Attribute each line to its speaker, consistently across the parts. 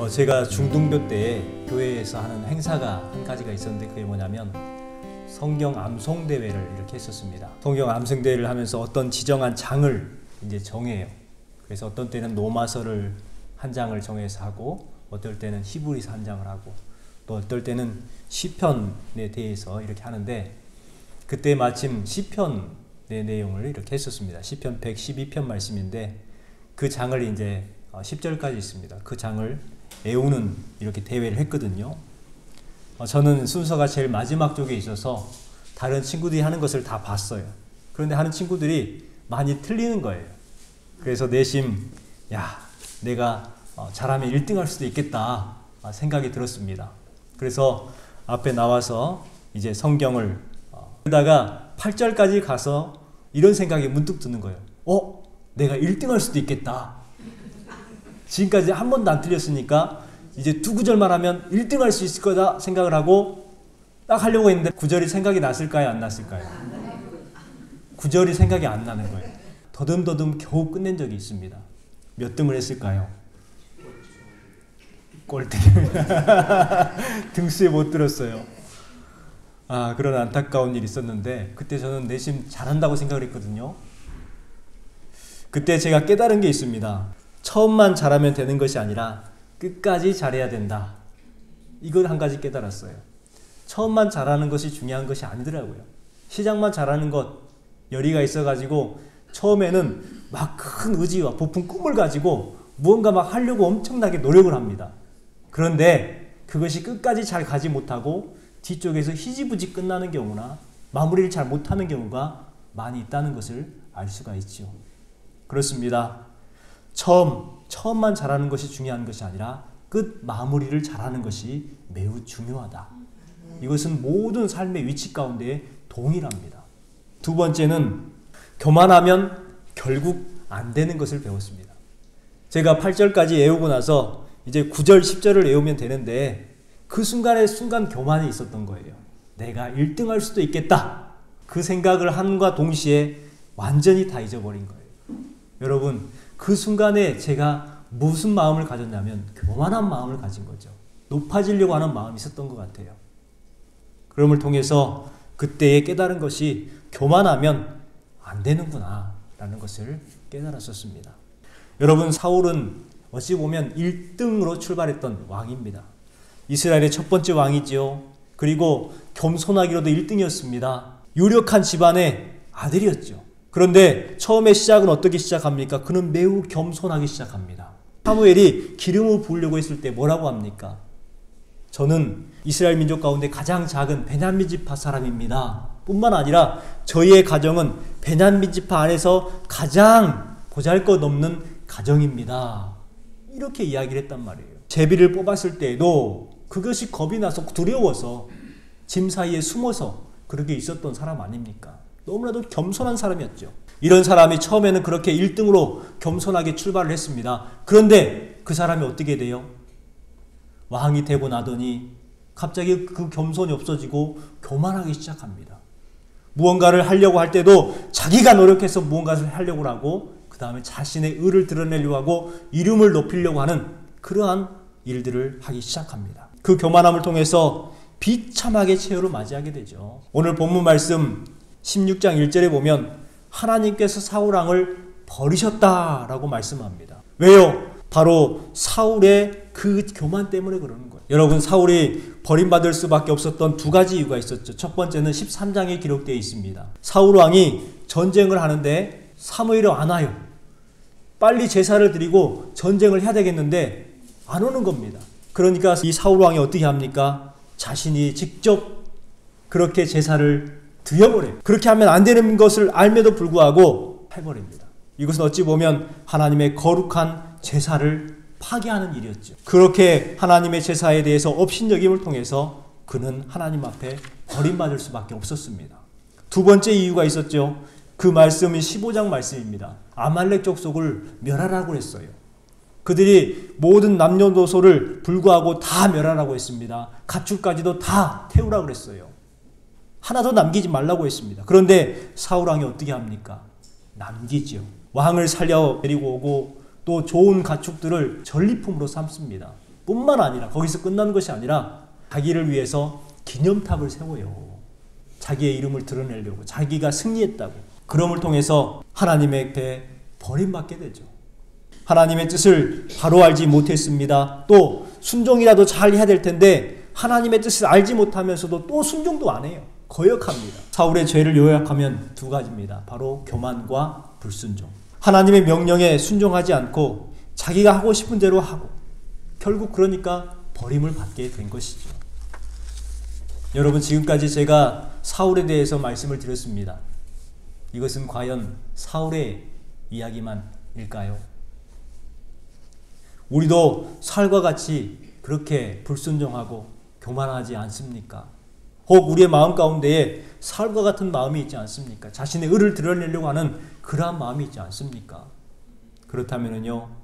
Speaker 1: 제가 중등교 때 교회에서 하는 행사가 한 가지가 있었는데 그게 뭐냐면 성경 암송 대회를 이렇게 했었습니다. 성경 암송 대회를 하면서 어떤 지정한 장을 이제 정해요. 그래서 어떤 때는 로마서를 한 장을 정해서 하고, 어떨 때는 히브리서 한 장을 하고, 또 어떨 때는 시편에 대해서 이렇게 하는데, 그때 마침 시편의 내용을 이렇게 했었습니다. 시편 112편 말씀인데 그 장을 이제 10절까지 있습니다. 그 장을 애우는 이렇게 대회를 했거든요. 저는 순서가 제일 마지막 쪽에 있어서 다른 친구들이 하는 것을 다 봤어요. 그런데 하는 친구들이 많이 틀리는 거예요. 그래서 내심 내가 잘하면 1등 할 수도 있겠다 생각이 들었습니다. 그래서 앞에 나와서 이제 성경을 그러다가 8절까지 가서 이런 생각이 문득 드는 거예요. 내가 1등 할 수도 있겠다. 지금까지 한 번도 안 틀렸으니까 이제 두 구절만 하면 1등 할 수 있을 거다 생각을 하고 딱 하려고 했는데 9절이 생각이 났을까요? 안 났을까요? 9절이 생각이 안 나는 거예요. 더듬더듬 겨우 끝낸 적이 있습니다. 몇 등을 했을까요? 꼴등. 등수에 못 들었어요. 그런 안타까운 일이 있었는데 그때 저는 내심 잘한다고 생각을 했거든요. 그때 제가 깨달은 게 있습니다. 처음만 잘하면 되는 것이 아니라 끝까지 잘해야 된다. 이걸 한 가지 깨달았어요. 처음만 잘하는 것이 중요한 것이 아니더라고요. 시작만 잘하는 것, 열의가 있어가지고 처음에는 막 큰 의지와 부푼 꿈을 가지고 무언가 막 하려고 엄청나게 노력을 합니다. 그런데 그것이 끝까지 잘 가지 못하고 뒤쪽에서 희지부지 끝나는 경우나 마무리를 잘 못하는 경우가 많이 있다는 것을 알 수가 있죠. 그렇습니다. 처음만 잘하는 것이 중요한 것이 아니라 끝 마무리를 잘하는 것이 매우 중요하다. 이것은 모든 삶의 위치 가운데 동일합니다. 두 번째는 교만하면 결국 안 되는 것을 배웠습니다. 제가 8절까지 외우고 나서 이제 9절, 10절을 외우면 되는데 그 순간 교만이 있었던 거예요. 내가 1등 할 수도 있겠다. 그 생각을 함과 동시에 완전히 다 잊어버린 거예요. 여러분, 그 순간에 제가 무슨 마음을 가졌냐면 교만한 마음을 가진 거죠. 높아지려고 하는 마음이 있었던 것 같아요. 그럼을 통해서 그때에 깨달은 것이 교만하면 안 되는구나 라는 것을 깨달았었습니다. 여러분, 사울은 어찌 보면 1등으로 출발했던 왕입니다. 이스라엘의 첫 번째 왕이지요. 그리고 겸손하기로도 1등이었습니다. 유력한 집안의 아들이었죠. 그런데 처음에 시작은 어떻게 시작합니까? 그는 매우 겸손하게 시작합니다. 사무엘이 기름을 부으려고 했을 때 뭐라고 합니까? 저는 이스라엘 민족 가운데 가장 작은 베냐민 지파 사람입니다. 뿐만 아니라 저희의 가정은 베냐민 지파 안에서 가장 보잘것없는 가정입니다. 이렇게 이야기를 했단 말이에요. 제비를 뽑았을 때에도 그것이 겁이 나서 두려워서 짐 사이에 숨어서 그렇게 있었던 사람 아닙니까? 너무나도 겸손한 사람이었죠. 이런 사람이 처음에는 그렇게 1등으로 겸손하게 출발을 했습니다. 그런데 그 사람이 어떻게 돼요? 왕이 되고 나더니 갑자기 그 겸손이 없어지고 교만하기 시작합니다. 무언가를 하려고 할 때도 자기가 노력해서 무언가를 하려고 하고 그 다음에 자신의 의를 드러내려고 하고 이름을 높이려고 하는 그러한 일들을 하기 시작합니다. 그 교만함을 통해서 비참하게 최후를 맞이하게 되죠. 오늘 본문 말씀 16장 1절에 보면 하나님께서 사울왕을 버리셨다라고 말씀합니다. 왜요? 바로 사울의 그 교만 때문에 그러는 거예요. 여러분, 사울이 버림받을 수밖에 없었던 두 가지 이유가 있었죠. 첫 번째는 13장에 기록되어 있습니다. 사울왕이 전쟁을 하는데 사무엘이 안 와요. 빨리 제사를 드리고 전쟁을 해야 되겠는데 안 오는 겁니다. 그러니까 이 사울왕이 어떻게 합니까? 자신이 직접 그렇게 제사를 드려버려요. 그렇게 하면 안 되는 것을 알면도 불구하고 해버립니다. 이것은 어찌 보면 하나님의 거룩한 제사를 파괴하는 일이었죠. 그렇게 하나님의 제사에 대해서 업신여김을 통해서 그는 하나님 앞에 버림받을 수밖에 없었습니다. 두 번째 이유가 있었죠. 그 말씀이 15장 말씀입니다. 아말렉 족속을 멸하라고 했어요. 그들이 모든 남녀노소를 불구하고 다 멸하라고 했습니다. 가축까지도 다 태우라고 했어요. 하나도 남기지 말라고 했습니다. 그런데 사울왕이 어떻게 합니까? 남기죠. 왕을 살려 데리고 오고 또 좋은 가축들을 전리품으로 삼습니다. 뿐만 아니라 거기서 끝나는 것이 아니라 자기를 위해서 기념탑을 세워요. 자기의 이름을 드러내려고, 자기가 승리했다고. 그럼을 통해서 하나님에게 버림받게 되죠. 하나님의 뜻을 바로 알지 못했습니다. 또 순종이라도 잘 해야 될 텐데 하나님의 뜻을 알지 못하면서도 또 순종도 안 해요. 거역합니다. 사울의 죄를 요약하면 두 가지입니다. 바로 교만과 불순종. 하나님의 명령에 순종하지 않고 자기가 하고 싶은 대로 하고 결국 그러니까 버림을 받게 된 것이죠. 여러분, 지금까지 제가 사울에 대해서 말씀을 드렸습니다. 이것은 과연 사울의 이야기만일까요? 우리도 사울과 같이 그렇게 불순종하고 교만하지 않습니까? 혹 우리의 마음 가운데에 사울과 같은 마음이 있지 않습니까? 자신의 의를 드러내려고 하는 그러한 마음이 있지 않습니까? 그렇다면요,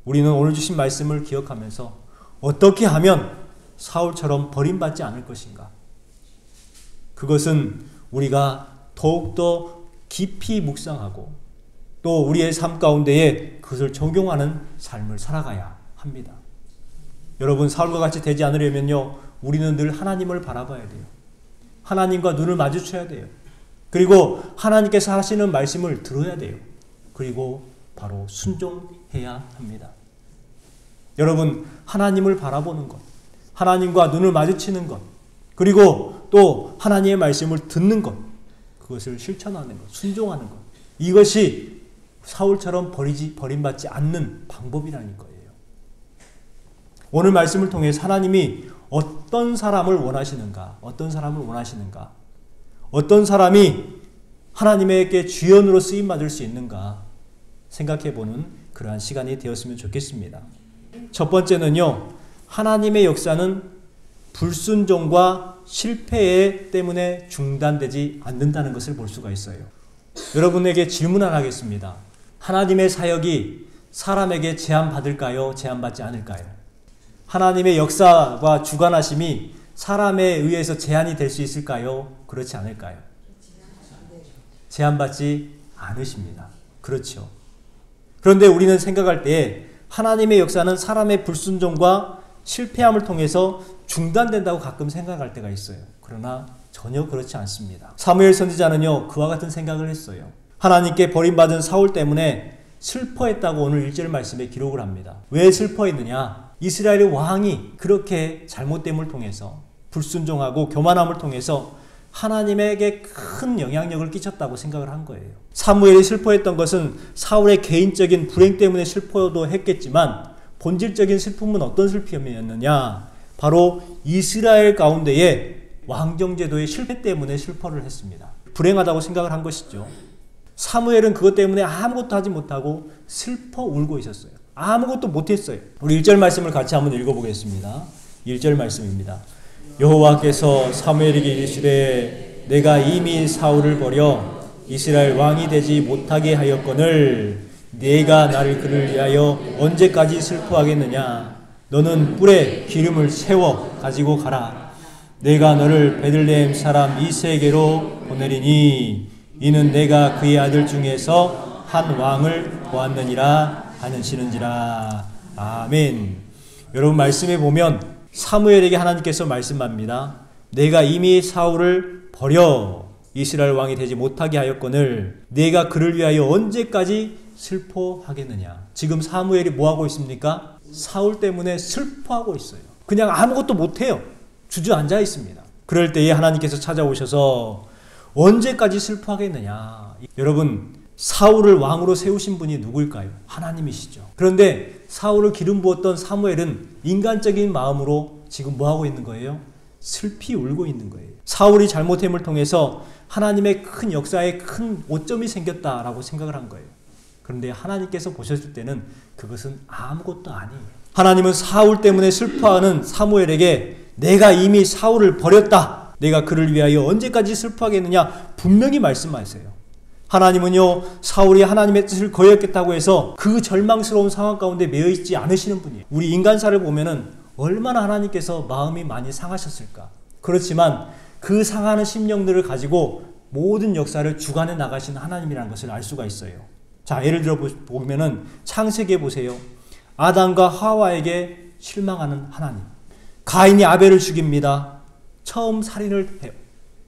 Speaker 1: 우리는 오늘 주신 말씀을 기억하면서 어떻게 하면 사울처럼 버림받지 않을 것인가? 그것은 우리가 더욱더 깊이 묵상하고 또 우리의 삶 가운데에 그것을 적용하는 삶을 살아가야 합니다. 여러분, 사울과 같이 되지 않으려면요, 우리는 늘 하나님을 바라봐야 돼요. 하나님과 눈을 마주쳐야 돼요. 그리고 하나님께서 하시는 말씀을 들어야 돼요. 그리고 바로 순종해야 합니다. 여러분, 하나님을 바라보는 것, 하나님과 눈을 마주치는 것, 그리고 또 하나님의 말씀을 듣는 것, 그것을 실천하는 것, 순종하는 것, 이것이 사울처럼 버림받지 않는 방법이라는 거예요. 오늘 말씀을 통해 하나님이 어떤 사람을 원하시는가, 어떤 사람을 원하시는가, 어떤 사람이 하나님에게 주연으로 쓰임받을 수 있는가 생각해보는 그러한 시간이 되었으면 좋겠습니다. 첫 번째는요, 하나님의 역사는 불순종과 실패 때문에 중단되지 않는다는 것을 볼 수가 있어요. 여러분에게 질문 하나 하겠습니다. 하나님의 사역이 사람에게 제한받을까요? 제한받지 않을까요? 하나님의 역사와 주관하심이 사람에 의해서 제한이 될 수 있을까요? 그렇지 않을까요? 제한받지 않으십니다. 그렇죠. 그런데 우리는 생각할 때 하나님의 역사는 사람의 불순종과 실패함을 통해서 중단된다고 가끔 생각할 때가 있어요. 그러나 전혀 그렇지 않습니다. 사무엘 선지자는요, 그와 같은 생각을 했어요. 하나님께 버림받은 사울 때문에 슬퍼했다고 오늘 1절 말씀에 기록을 합니다. 왜 슬퍼했느냐? 이스라엘의 왕이 그렇게 잘못됨을 통해서, 불순종하고 교만함을 통해서 하나님에게 큰 영향력을 끼쳤다고 생각을 한 거예요. 사무엘이 슬퍼했던 것은 사울의 개인적인 불행 때문에 슬퍼도 했겠지만 본질적인 슬픔은 어떤 슬픔이었느냐? 바로 이스라엘 가운데에 왕정제도의 실패 때문에 슬퍼를 했습니다. 불행하다고 생각을 한 것이죠. 사무엘은 그것 때문에 아무것도 하지 못하고 슬퍼 울고 있었어요. 아무것도 못했어요. 우리 1절 말씀을 같이 한번 읽어보겠습니다. 1절 말씀입니다. 여호와께서 사무엘에게 이르시되 내가 이미 사울을 버려 이스라엘 왕이 되지 못하게 하였거늘 내가 나를 그를 위하여 언제까지 슬퍼하겠느냐? 너는 뿔에 기름을 세워 가지고 가라. 내가 너를 베들레헴 사람 이새에게로 보내리니 이는 내가 그의 아들 중에서 한 왕을 보았느니라 하시는지라. 아멘. 여러분, 말씀에 보면 사무엘에게 하나님께서 말씀합니다. 내가 이미 사울을 버려 이스라엘 왕이 되지 못하게 하였거늘 내가 그를 위하여 언제까지 슬퍼하겠느냐. 지금 사무엘이 뭐하고 있습니까? 사울 때문에 슬퍼하고 있어요. 그냥 아무것도 못해요. 주저앉아 있습니다. 그럴 때에 하나님께서 찾아오셔서 언제까지 슬퍼하겠느냐. 여러분, 사울을 왕으로 세우신 분이 누구일까요? 하나님이시죠. 그런데 사울을 기름 부었던 사무엘은 인간적인 마음으로 지금 뭐하고 있는 거예요? 슬피 울고 있는 거예요. 사울이 잘못함을 통해서 하나님의 큰 역사에 큰 오점이 생겼다라고 생각을 한 거예요. 그런데 하나님께서 보셨을 때는 그것은 아무것도 아니에요. 하나님은 사울 때문에 슬퍼하는 사무엘에게 내가 이미 사울을 버렸다. 내가 그를 위하여 언제까지 슬퍼하겠느냐 분명히 말씀하세요. 하나님은요, 사울이 하나님의 뜻을 거역했다고 해서 그 절망스러운 상황 가운데 매여 있지 않으시는 분이에요. 우리 인간사를 보면은 얼마나 하나님께서 마음이 많이 상하셨을까. 그렇지만 그 상하는 심령들을 가지고 모든 역사를 주관해 나가신 하나님이라는 것을 알 수가 있어요. 자, 예를 들어 보면은 창세기에 보세요. 아담과 하와에게 실망하는 하나님. 가인이 아벨을 죽입니다. 처음 살인을 해요.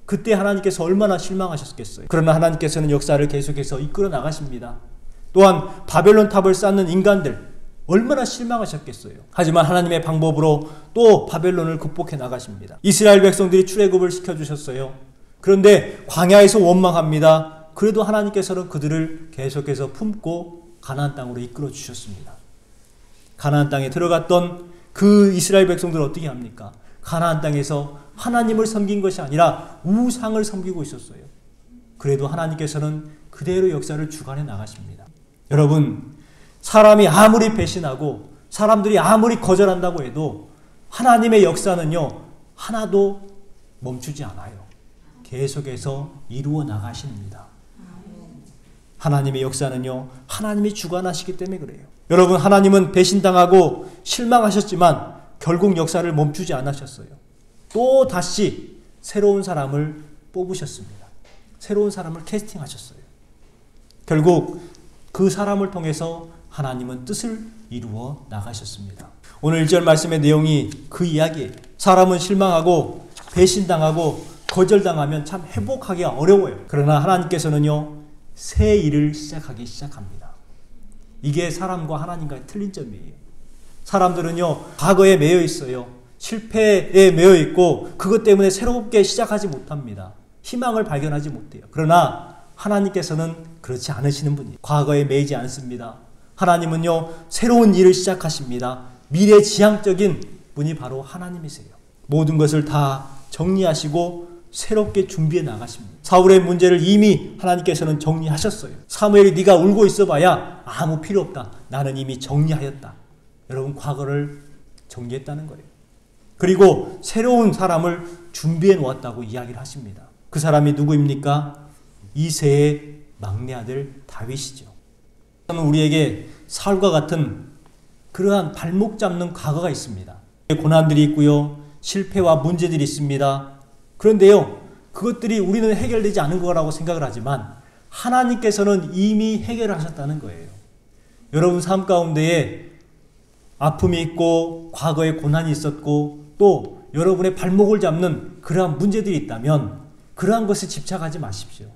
Speaker 1: 그때 하나님께서 얼마나 실망하셨겠어요. 그러나 하나님께서는 역사를 계속해서 이끌어 나가십니다. 또한 바벨론 탑을 쌓는 인간들 얼마나 실망하셨겠어요. 하지만 하나님의 방법으로 또 바벨론을 극복해 나가십니다. 이스라엘 백성들이 출애굽을 시켜주셨어요. 그런데 광야에서 원망합니다. 그래도 하나님께서는 그들을 계속해서 품고 가나안 땅으로 이끌어 주셨습니다. 가나안 땅에 들어갔던 그 이스라엘 백성들은 어떻게 합니까? 가나안 땅에서 하나님을 섬긴 것이 아니라 우상을 섬기고 있었어요. 그래도 하나님께서는 그대로 역사를 주관해 나가십니다. 여러분, 사람이 아무리 배신하고 사람들이 아무리 거절한다고 해도 하나님의 역사는요, 하나도 멈추지 않아요. 계속해서 이루어 나가십니다. 하나님의 역사는요, 하나님이 주관하시기 때문에 그래요. 여러분, 하나님은 배신당하고 실망하셨지만 결국 역사를 멈추지 않으셨어요. 또 다시 새로운 사람을 뽑으셨습니다. 새로운 사람을 캐스팅하셨어요. 결국 그 사람을 통해서 하나님은 뜻을 이루어 나가셨습니다. 오늘 1절 말씀의 내용이 그 이야기예요. 사람은 실망하고 배신당하고 거절당하면 참 회복하기가 어려워요. 그러나 하나님께서는요, 새 일을 시작합니다. 이게 사람과 하나님과의 틀린 점이에요. 사람들은요, 과거에 매여 있어요. 실패에 매여 있고 그것 때문에 새롭게 시작하지 못합니다. 희망을 발견하지 못해요. 그러나 하나님께서는 그렇지 않으시는 분이에요. 과거에 매이지 않습니다. 하나님은요, 새로운 일을 시작하십니다. 미래지향적인 분이 바로 하나님이세요. 모든 것을 다 정리하시고 새롭게 준비해 나가십니다. 사울의 문제를 이미 하나님께서는 정리하셨어요. 사무엘이 네가 울고 있어봐야 아무 필요 없다. 나는 이미 정리하였다. 여러분, 과거를 정리했다는 거예요. 그리고 새로운 사람을 준비해 놓았다고 이야기를 하십니다. 그 사람이 누구입니까? 이새의 막내 아들 다윗이죠. 우리에게 사울과 같은 그러한 발목 잡는 과거가 있습니다. 고난들이 있고요. 실패와 문제들이 있습니다. 그런데요, 그것들이 우리는 해결되지 않은 거라고 생각을 하지만 하나님께서는 이미 해결하셨다는 거예요. 여러분 삶 가운데에 아픔이 있고 과거에 고난이 있었고 또 여러분의 발목을 잡는 그러한 문제들이 있다면 그러한 것에 집착하지 마십시오.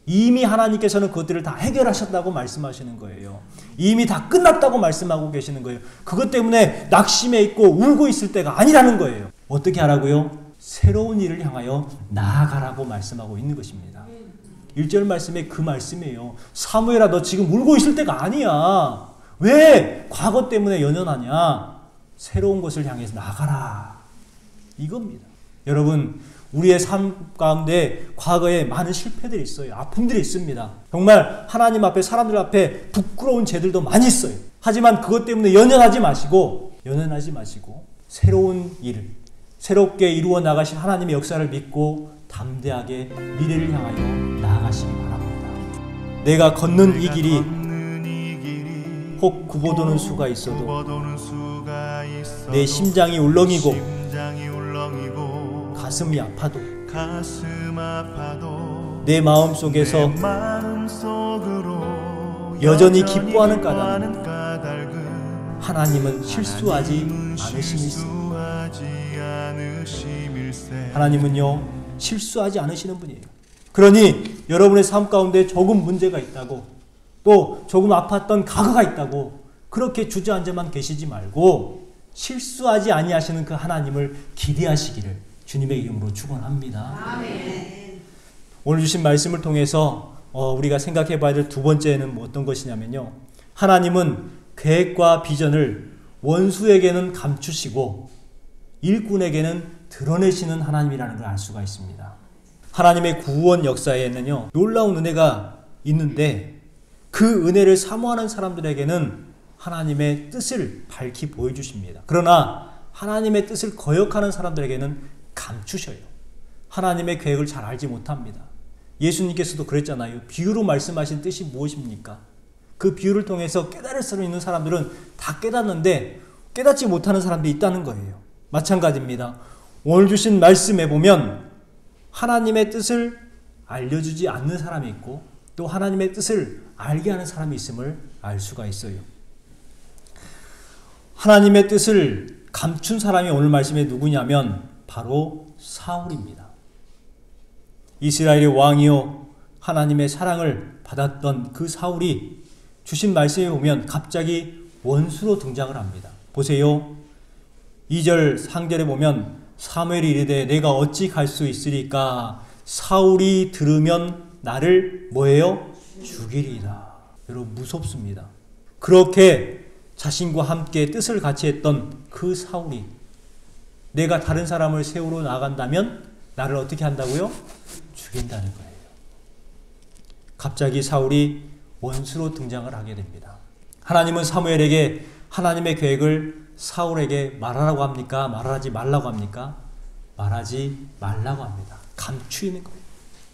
Speaker 1: 이미 하나님께서는 그것들을 다 해결하셨다고 말씀하시는 거예요. 이미 다 끝났다고 말씀하고 계시는 거예요. 그것 때문에 낙심해 있고 울고 있을 때가 아니라는 거예요. 어떻게 하라고요? 새로운 일을 향하여 나아가라고 말씀하고 있는 것입니다. 1절 말씀에 그 말씀이에요. 사무엘아, 너 지금 울고 있을 때가 아니야. 왜 과거 때문에 연연하냐? 새로운 것을 향해서 나가라. 이겁니다. 여러분, 우리의 삶 가운데 과거에 많은 실패들이 있어요. 아픔들이 있습니다. 정말 하나님 앞에, 사람들 앞에 부끄러운 죄들도 많이 있어요. 하지만 그것 때문에 연연하지 마시고 새로운 일을, 새롭게 이루어 나가신 하나님의 역사를 믿고 담대하게 미래를 향하여 나아가시기 바랍니다. 내가 걷는 이 길이 혹 굽어도는 수가 있어도 내 심장이 울렁이고 가슴이 아파도 내 마음속에서 여전히 기뻐하는 까닭은 하나님은 실수하지 않으심일세. 하나님은요, 실수하지 않으시는 분이에요. 그러니 여러분의 삶 가운데 조금 문제가 있다고, 또 조금 아팠던 과거가 있다고 그렇게 주저앉아만 계시지 말고 실수하지 아니하시는 그 하나님을 기대하시기를 주님의 이름으로 축원합니다. 아멘. 오늘 주신 말씀을 통해서 우리가 생각해 봐야 될 두 번째는 어떤 것이냐면요, 하나님은 계획과 비전을 원수에게는 감추시고 일꾼에게는 드러내시는 하나님이라는 걸 알 수가 있습니다. 하나님의 구원 역사에는요, 놀라운 은혜가 있는데 그 은혜를 사모하는 사람들에게는 하나님의 뜻을 밝히 보여주십니다. 그러나 하나님의 뜻을 거역하는 사람들에게는 감추셔요. 하나님의 계획을 잘 알지 못합니다. 예수님께서도 그랬잖아요. 비유로 말씀하신 뜻이 무엇입니까? 그 비유를 통해서 깨달을 수 있는 사람들은 다 깨닫는데 깨닫지 못하는 사람들이 있다는 거예요. 마찬가지입니다. 오늘 주신 말씀에 보면 하나님의 뜻을 알려주지 않는 사람이 있고 또 하나님의 뜻을 알게 하는 사람이 있음을 알 수가 있어요. 하나님의 뜻을 감춘 사람이 오늘 말씀에 누구냐면 바로 사울입니다. 이스라엘의 왕이요 하나님의 사랑을 받았던 그 사울이 주신 말씀에 보면 갑자기 원수로 등장을 합니다. 보세요. 2절 상절에 보면 사무엘이 이르되 내가 어찌 갈 수 있으리까 사울이 들으면 나를 뭐예요? 죽이리라. 여러분 무섭습니다. 그렇게 자신과 함께 뜻을 같이 했던 그 사울이 내가 다른 사람을 세우러 나간다면 나를 어떻게 한다고요? 죽인다는 거예요. 갑자기 사울이 원수로 등장을 하게 됩니다. 하나님은 사무엘에게 하나님의 계획을 사울에게 말하라고 합니까? 말하지 말라고 합니까? 말하지 말라고 합니다. 감추는 거예요.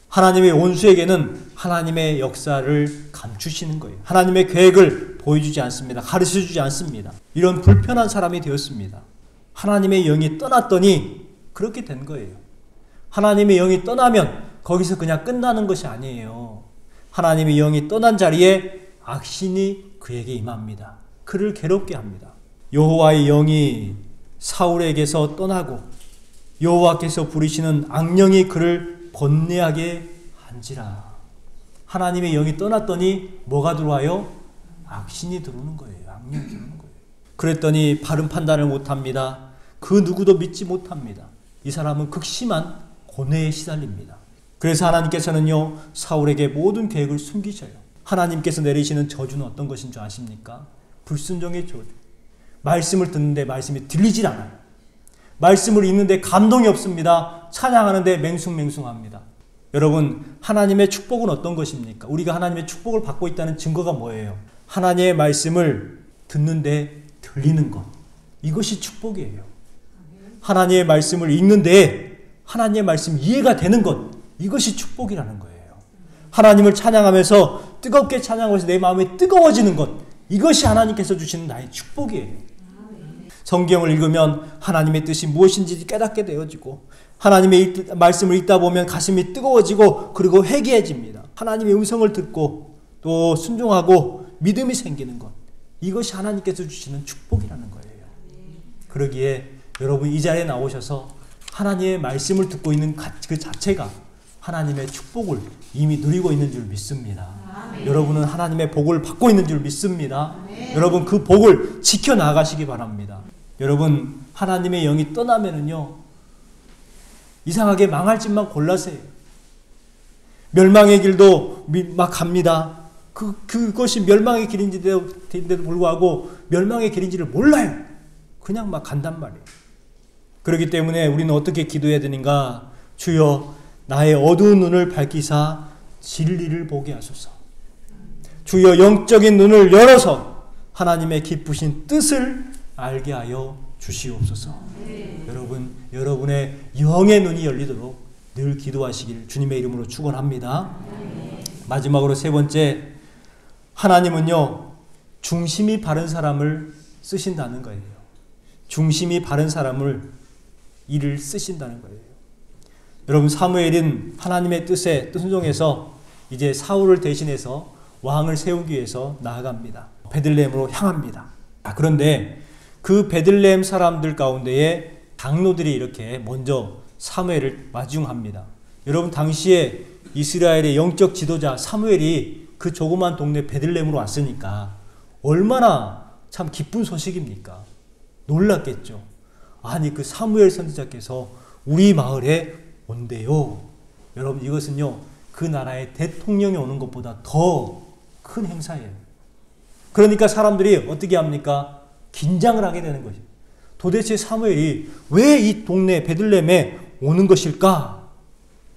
Speaker 1: 하나님의 원수에게는 하나님의 역사를 감추시는 거예요. 하나님의 계획을 보여주지 않습니다. 가르쳐주지 않습니다. 이런 불편한 사람이 되었습니다. 하나님의 영이 떠났더니 그렇게 된 거예요. 하나님의 영이 떠나면 거기서 그냥 끝나는 것이 아니에요. 하나님의 영이 떠난 자리에 악신이 그에게 임합니다. 그를 괴롭게 합니다. 여호와의 영이 사울에게서 떠나고 여호와께서 부리시는 악령이 그를 번뇌하게 한지라. 하나님의 영이 떠났더니 뭐가 들어와요? 악신이 들어오는 거예요. 악령이 들어오는 거예요. 그랬더니 바른 판단을 못합니다. 그 누구도 믿지 못합니다. 이 사람은 극심한 고뇌에 시달립니다. 그래서 하나님께서는요 사울에게 모든 계획을 숨기셔요. 하나님께서 내리시는 저주는 어떤 것인 줄 아십니까? 불순종의 저주. 말씀을 듣는데 말씀이 들리질 않아요. 말씀을 읽는데 감동이 없습니다. 찬양하는데 맹숭맹숭합니다. 여러분 하나님의 축복은 어떤 것입니까? 우리가 하나님의 축복을 받고 있다는 증거가 뭐예요? 하나님의 말씀을 듣는데 들리는 것. 이것이 축복이에요. 하나님의 말씀을 읽는데 하나님의 말씀 이해가 되는 것. 이것이 축복이라는 거예요. 하나님을 찬양하면서 뜨겁게 찬양하면서 내 마음이 뜨거워지는 것. 이것이 하나님께서 주시는 나의 축복이에요. 성경을 읽으면 하나님의 뜻이 무엇인지 깨닫게 되어지고 하나님의 말씀을 읽다 보면 가슴이 뜨거워지고 그리고 회개해집니다. 하나님의 음성을 듣고 또 순종하고 믿음이 생기는 것. 이것이 하나님께서 주시는 축복이라는 거예요. 그러기에 여러분 이 자리에 나오셔서 하나님의 말씀을 듣고 있는 그 자체가 하나님의 축복을 이미 누리고 있는 줄 믿습니다. 여러분은 하나님의 복을 받고 있는 줄 믿습니다. 여러분 그 복을 지켜나가시기 바랍니다. 여러분 하나님의 영이 떠나면은요 이상하게 망할 짓만 골라세요. 멸망의 길도 막 갑니다. 그것이 멸망의 길인데도 불구하고 멸망의 길인지를 몰라요. 그냥 막 간단 말이에요. 그렇기 때문에 우리는 어떻게 기도해야 되는가? 주여 나의 어두운 눈을 밝히사 진리를 보게 하소서. 주여 영적인 눈을 열어서 하나님의 기쁘신 뜻을 알게 하여 주시옵소서. 여러분, 여러분의 영의 눈이 열리도록 늘 기도하시길 주님의 이름으로 축원합니다. 마지막으로 세 번째, 하나님은요 중심이 바른 사람을 쓰신다는 거예요. 중심이 바른 사람을 일을 쓰신다는 거예요. 여러분 사무엘은 하나님의 뜻에 순종해서 이제 사울을 대신해서 왕을 세우기 위해서 나아갑니다. 베들레헴으로 향합니다. 그런데 그 베들레헴 사람들 가운데에 장로들이 이렇게 먼저 사무엘을 마중합니다. 여러분 당시에 이스라엘의 영적 지도자 사무엘이 그 조그만 동네 베들레헴으로 왔으니까 얼마나 참 기쁜 소식입니까? 놀랐겠죠. 아니 그 사무엘 선지자께서 우리 마을에 온대요. 여러분 이것은요 그 나라의 대통령이 오는 것보다 더 큰 행사예요. 그러니까 사람들이 어떻게 합니까? 긴장을 하게 되는 것이죠. 도대체 사무엘이 왜 이 동네 베들레헴에 오는 것일까?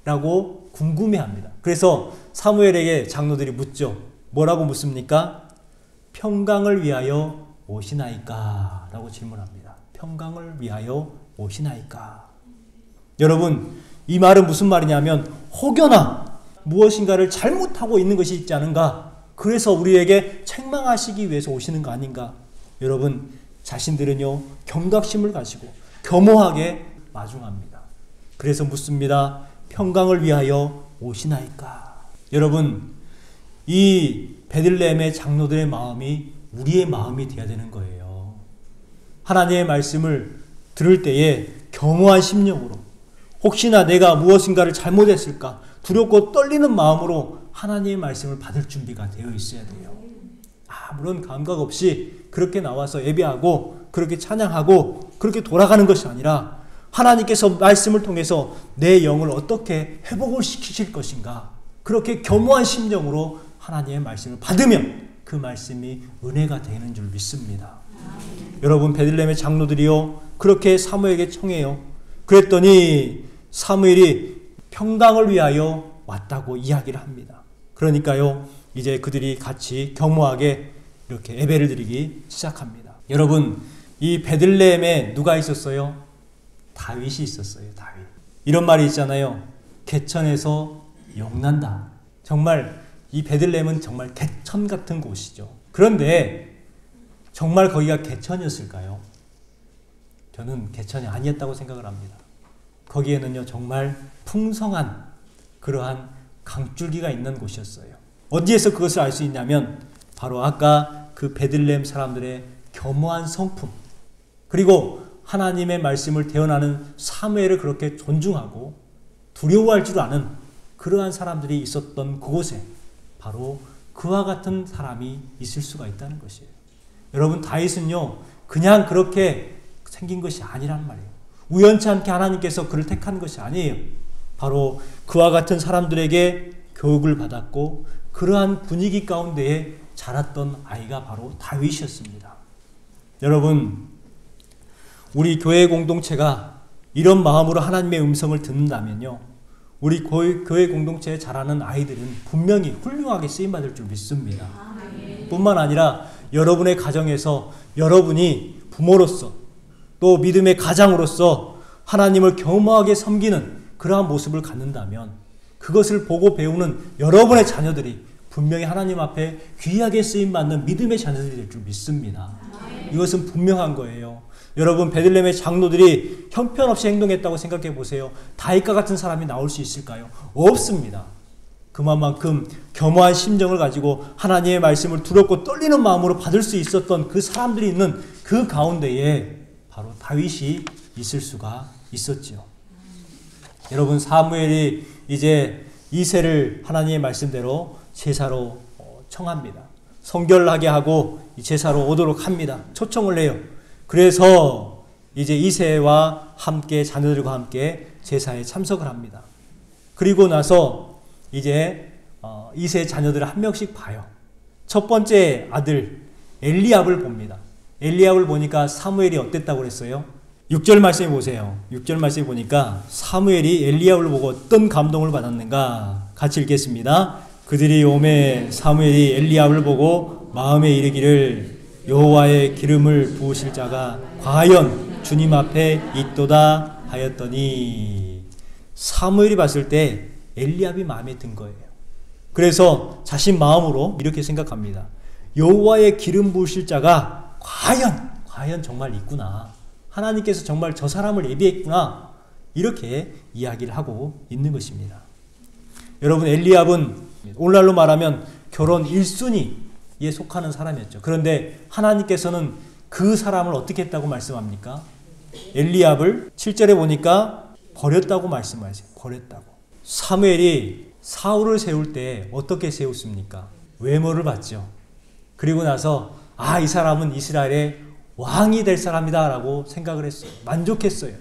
Speaker 1: 라고 궁금해합니다. 그래서 사무엘에게 장로들이 묻죠. 뭐라고 묻습니까? 평강을 위하여 오시나이까? 라고 질문합니다. 평강을 위하여 오시나이까? 여러분 이 말은 무슨 말이냐면 혹여나 무엇인가를 잘못하고 있는 것이 있지 않은가? 그래서 우리에게 책망하시기 위해서 오시는 거 아닌가? 여러분 자신들은요 경각심을 가지고 겸허하게 마중합니다. 그래서 묻습니다. 평강을 위하여 오시나이까? 여러분 이 베들레헴의 장로들의 마음이 우리의 마음이 되어야 되는 거예요. 하나님의 말씀을 들을 때에 겸허한 심령으로 혹시나 내가 무엇인가를 잘못했을까 두렵고 떨리는 마음으로 하나님의 말씀을 받을 준비가 되어 있어야 돼요. 아무런 감각 없이 그렇게 나와서 예배하고 그렇게 찬양하고 그렇게 돌아가는 것이 아니라 하나님께서 말씀을 통해서 내 영을 어떻게 회복을 시키실 것인가 그렇게 겸허한 심령으로 하나님의 말씀을 받으면 그 말씀이 은혜가 되는 줄 믿습니다. 여러분 베들레헴의 장로들이요 그렇게 사무엘에게 청해요. 그랬더니 사무엘이 평강을 위하여 왔다고 이야기를 합니다. 그러니까요 이제 그들이 같이 겸허하게 이렇게 예배를 드리기 시작합니다. 여러분 이 베들레헴에 누가 있었어요? 다윗이 있었어요. 다윗. 이런 말이 있잖아요. 개천에서 용난다. 정말 이 베들레헴은 정말 개천 같은 곳이죠. 그런데 정말 거기가 개천이었을까요? 저는 개천이 아니었다고 생각을 합니다. 거기에는요 정말 풍성한 그러한 강줄기가 있는 곳이었어요. 어디에서 그것을 알 수 있냐면 바로 아까 그 베들레헴 사람들의 겸허한 성품 그리고 하나님의 말씀을 대언하는 사무엘을 그렇게 존중하고 두려워할 줄 아는 그러한 사람들이 있었던 그곳에 바로 그와 같은 사람이 있을 수가 있다는 것이에요. 여러분 다윗은요 그냥 그렇게 생긴 것이 아니란 말이에요. 우연치 않게 하나님께서 그를 택한 것이 아니에요. 바로 그와 같은 사람들에게 교육을 받았고 그러한 분위기 가운데에 자랐던 아이가 바로 다윗이었습니다. 여러분 우리 교회 공동체가 이런 마음으로 하나님의 음성을 듣는다면요 우리 교회 공동체에 자라는 아이들은 분명히 훌륭하게 쓰임받을 줄 믿습니다. 뿐만 아니라 여러분의 가정에서 여러분이 부모로서 또 믿음의 가장으로서 하나님을 겸허하게 섬기는 그러한 모습을 갖는다면 그것을 보고 배우는 여러분의 자녀들이 분명히 하나님 앞에 귀하게 쓰임받는 믿음의 자녀들이 될 줄 믿습니다. 이것은 분명한 거예요. 여러분 베들레헴의 장로들이 형편없이 행동했다고 생각해 보세요. 다윗과 같은 사람이 나올 수 있을까요? 없습니다. 그만큼 겸허한 심정을 가지고 하나님의 말씀을 두렵고 떨리는 마음으로 받을 수 있었던 그 사람들이 있는 그 가운데에 바로 다윗이 있을 수가 있었지요. 여러분 사무엘이 이제 이새를 하나님의 말씀대로 제사로 청합니다. 성결하게 하고 제사로 오도록 합니다. 초청을 해요. 그래서 이제 이새와 함께 자녀들과 함께 제사에 참석을 합니다. 그리고 나서 이제 이새의 자녀들을 한 명씩 봐요. 첫 번째 아들 엘리압을 봅니다. 엘리압을 보니까 사무엘이 어땠다고 그랬어요? 6절 말씀해 보세요. 6절 말씀해 보니까 사무엘이 엘리압을 보고 어떤 감동을 받았는가 같이 읽겠습니다. 그들이 오매 사무엘이 엘리압을 보고 마음에 이르기를 여호와의 기름을 부으실 자가 과연 주님 앞에 있도다 하였더니 사무엘이 봤을 때 엘리압이 마음에 든 거예요. 그래서 자신 마음으로 이렇게 생각합니다. 여호와의 기름 부으실 자가 과연 정말 있구나. 하나님께서 정말 저 사람을 예비했구나. 이렇게 이야기를 하고 있는 것입니다. 여러분 엘리압은 오늘날로 말하면 결혼 1순위에 속하는 사람이었죠. 그런데 하나님께서는 그 사람을 어떻게 했다고 말씀합니까? 엘리압을 7절에 보니까 버렸다고 말씀하세요. 버렸다고. 사무엘이 사울을 세울 때 어떻게 세웠습니까? 외모를 봤죠. 그리고 나서 이 사람은 이스라엘의 왕이 될 사람이다 라고 생각을 했어요. 만족했어요.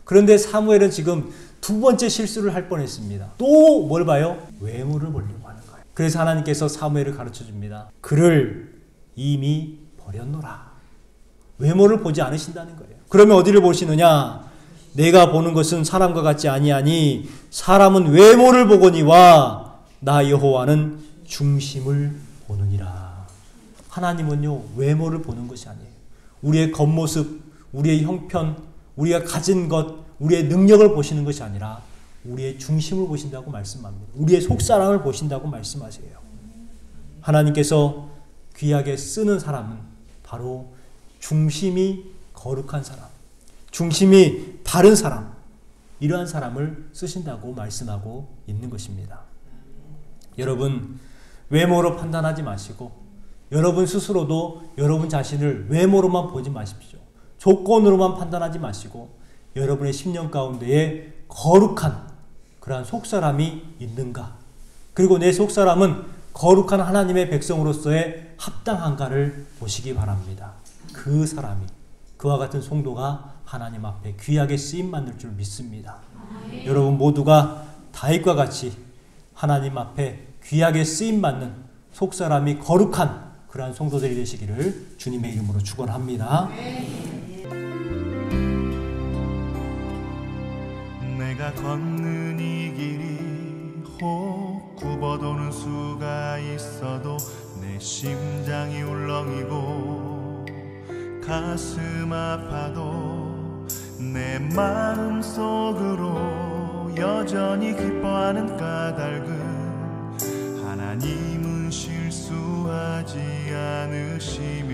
Speaker 1: 그런데 사무엘은 지금 두 번째 실수를 할 뻔했습니다. 또 뭘 봐요? 외모를 보려고 하는 거예요. 그래서 하나님께서 사무엘을 가르쳐 줍니다. 그를 이미 버렸노라. 외모를 보지 않으신다는 거예요. 그러면 어디를 보시느냐? 내가 보는 것은 사람과 같지 아니하니 사람은 외모를 보거니와 나 여호와는 중심을 보느니라. 하나님은요 외모를 보는 것이 아니에요. 우리의 겉모습, 우리의 형편, 우리가 가진 것, 우리의 능력을 보시는 것이 아니라 우리의 중심을 보신다고 말씀합니다. 우리의 속사람을 보신다고 말씀하세요. 하나님께서 귀하게 쓰는 사람은 바로 중심이 거룩한 사람, 중심이 바른 사람, 이러한 사람을 쓰신다고 말씀하고 있는 것입니다. 여러분 외모로 판단하지 마시고 여러분 스스로도 여러분 자신을 외모로만 보지 마십시오. 조건으로만 판단하지 마시고 여러분의 심령 가운데에 거룩한 그러한 속사람이 있는가, 그리고 내 속사람은 거룩한 하나님의 백성으로서의 합당한가를 보시기 바랍니다. 그 사람이, 그와 같은 성도가 하나님 앞에 귀하게 쓰임받을 줄 믿습니다. 여러분 모두가 다윗과 같이 하나님 앞에 귀하게 쓰임받는 속사람이 거룩한 그러한 성도들이 되시기를 주님의 이름으로 축원합니다.
Speaker 2: 내가 걷는 이 길이 혹 굽어도는 수가 있어도 내 심장이 울렁이고 가슴 아파도 내 마음 속으로 여전히 기뻐하는 까닭은 하나님은 실수하지 않으시며